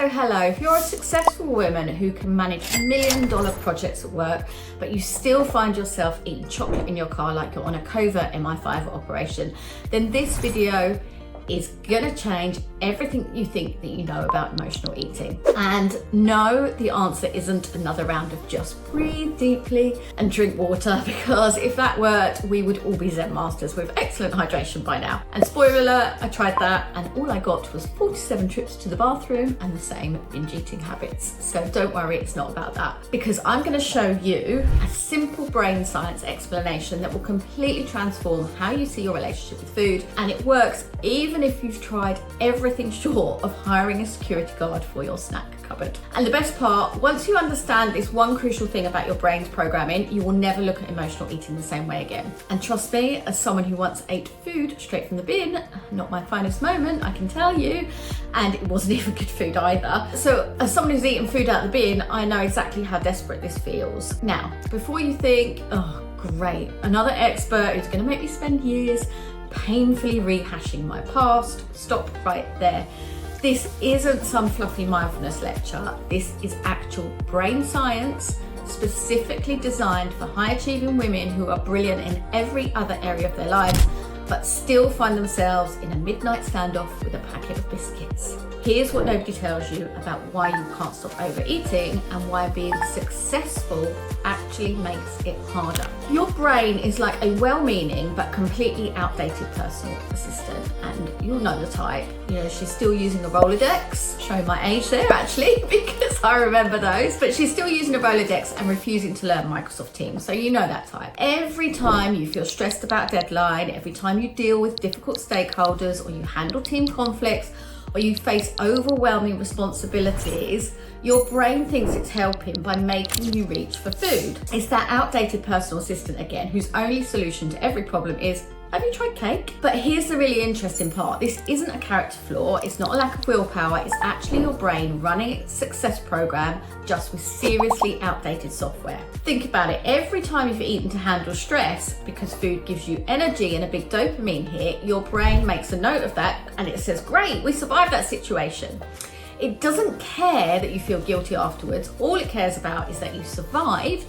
Hello. If you're a successful woman who can manage $1 million projects at work, but you still find yourself eating chocolate in your car like you're on a covert MI5 operation, then this video is gonna change everything you think that you know about emotional eating. And no, the answer isn't another round of just breathe deeply and drink water, because if that worked, we would all be Zen masters with excellent hydration by now. And spoiler alert, I tried that and all I got was 47 trips to the bathroom and the same binge eating habits. So don't worry, it's not about that, because I'm gonna show you a simple brain science explanation that will completely transform how you see your relationship with food. And it works even if you've tried everything short of hiring a security guard for your snack cupboard. And the best part, once you understand this one crucial thing about your brain's programming, you will never look at emotional eating the same way again. And trust me, as someone who once ate food straight from the bin, not my finest moment, I can tell you, and it wasn't even good food either. So as someone who's eaten food out of the bin, I know exactly how desperate this feels. Now, before you think, oh great, another expert who's gonna make me spend years painfully rehashing my past, stop right there. This isn't some fluffy mindfulness lecture. This is actual brain science specifically designed for high achieving women who are brilliant in every other area of their lives, but still find themselves in a midnight standoff with a packet of biscuits. Here's what nobody tells you about why you can't stop overeating and why being successful actually makes it harder. Your brain is like a well-meaning but completely outdated personal assistant, and you'll know the type. You know, she's still using a Rolodex, showing my age there actually, because I remember those, but she's still using a Rolodex and refusing to learn Microsoft Teams, so you know that type. Every time you feel stressed about a deadline, every time you deal with difficult stakeholders, or you handle team conflicts, or you face overwhelming responsibilities, your brain thinks it's helping by making you reach for food. It's that outdated personal assistant again, whose only solution to every problem is, have you tried cake? But here's the really interesting part. This isn't a character flaw. It's not a lack of willpower. It's actually your brain running its success program, just with seriously outdated software. Think about it. Every time you've eaten to handle stress, because food gives you energy and a big dopamine hit, your brain makes a note of that and it says, great, we survived that situation. It doesn't care that you feel guilty afterwards. All it cares about is that you survived,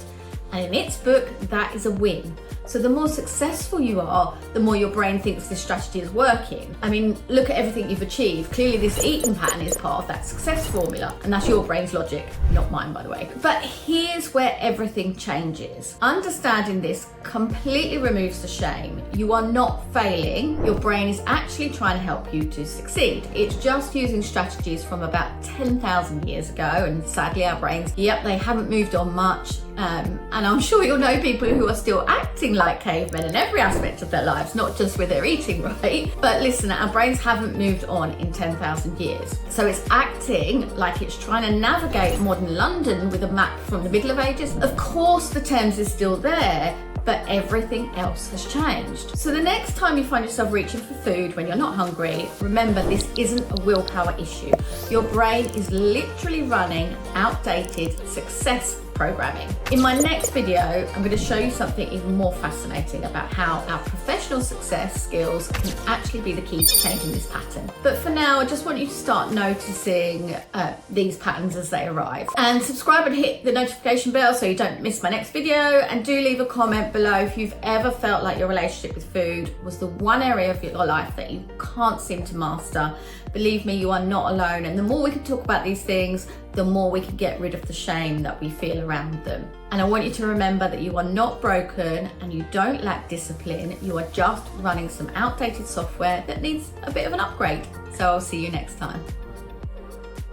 and in its book, that is a win. So the more successful you are, the more your brain thinks this strategy is working. I mean, look at everything you've achieved. Clearly this eating pattern is part of that success formula, and that's your brain's logic, not mine, by the way. But here's where everything changes. Understanding this completely removes the shame. You are not failing. Your brain is actually trying to help you to succeed. It's just using strategies from about 10,000 years ago, and sadly our brains, yep, they haven't moved on much. And I'm sure you'll know people who are still acting like cavemen in every aspect of their lives, not just with their eating, right? But listen, our brains haven't moved on in 10,000 years. So it's acting like it's trying to navigate modern London with a map from the Middle Ages. Of course the Thames is still there, but everything else has changed. So the next time you find yourself reaching for food when you're not hungry, remember this isn't a willpower issue. Your brain is literally running outdated success programming. In my next video, I'm going to show you something even more fascinating about how our professional success skills can actually be the key to changing this pattern. But for now, I just want you to start noticing these patterns as they arrive. And subscribe and hit the notification bell so you don't miss my next video. And do leave a comment below if you've ever felt like your relationship with food was the one area of your life that you can't seem to master. Believe me, you are not alone. And the more we can talk about these things, the more we can get rid of the shame that we feel around them. And I want you to remember that you are not broken and you don't lack discipline. You are just running some outdated software that needs a bit of an upgrade. So I'll see you next time.